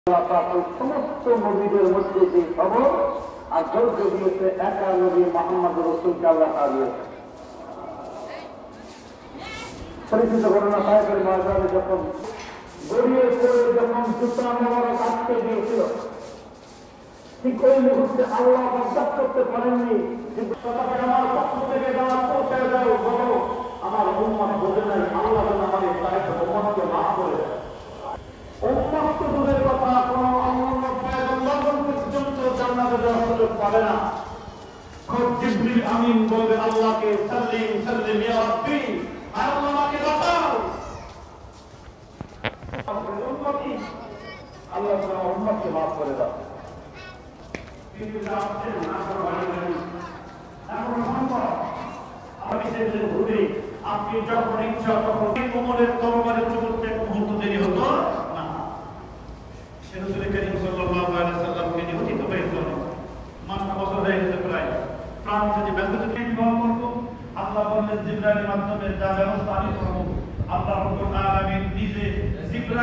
সমস্ত নবীদের মধ্যে যে খবর আর জলকে দিয়েছে একা নবী মোহাম্মদ রাসূলকে আল্লাহ তাআলা দিয়েছেন। পরিচিত ঘটনা সাহেবের ময়দানে যখন গড়িয়ে পড়ে যখন জুতা মোবারক আটকে দিয়েছিল, ঠিক ওই মুহূর্তে আল্লাহ বরদাস্ত করতে পারেননি। কিন্তু আমার পক্ষ থেকে যারা পৌঁছায় যাও বলো আমার উম্মত বোঝে নাই, আল্লাহ যেন আমার এই সাহেবের উম্মতকে মাফ করে দেয়। উম্মত তো দূরের কথা, কোনো অন্য পয়গম্বর পর্যন্ত জান্নাতে যাওয়ার সুযোগ পাবে না। জিবরিল আমিন বলবে আল্লাহকে, সাল্লিম সাল্লিম ইয়া রাব্বি, আল্লাহ আমাকে বাঁচাও। উম্মতি আল্লাহ যেন উম্মতকে মাফ করে দাও। কিন্তু আপনি না করবেন এখন সম্ভব আমি সেদিন ঘুরে আপনি যখন ইচ্ছা তখন কোমরের তরবারের চতুর্থ এক মুহূর্ত দেরি হতো না। রাসূল করিম সাল্লাল্লাহু আলাইহি সাল্লামকে নিয়ে অতীত হয়েছিল 5 বছর হয়ে গেছে প্রায়। প্রাণ যদি ব্যস্ত থেকে দোয়া করব, আল্লাহ বললেন জিবরাইলের মাধ্যমে যা ব্যবস্থা আমি করব। আল্লাহ রাব্বুল আলামিন নিজে জিবরাইল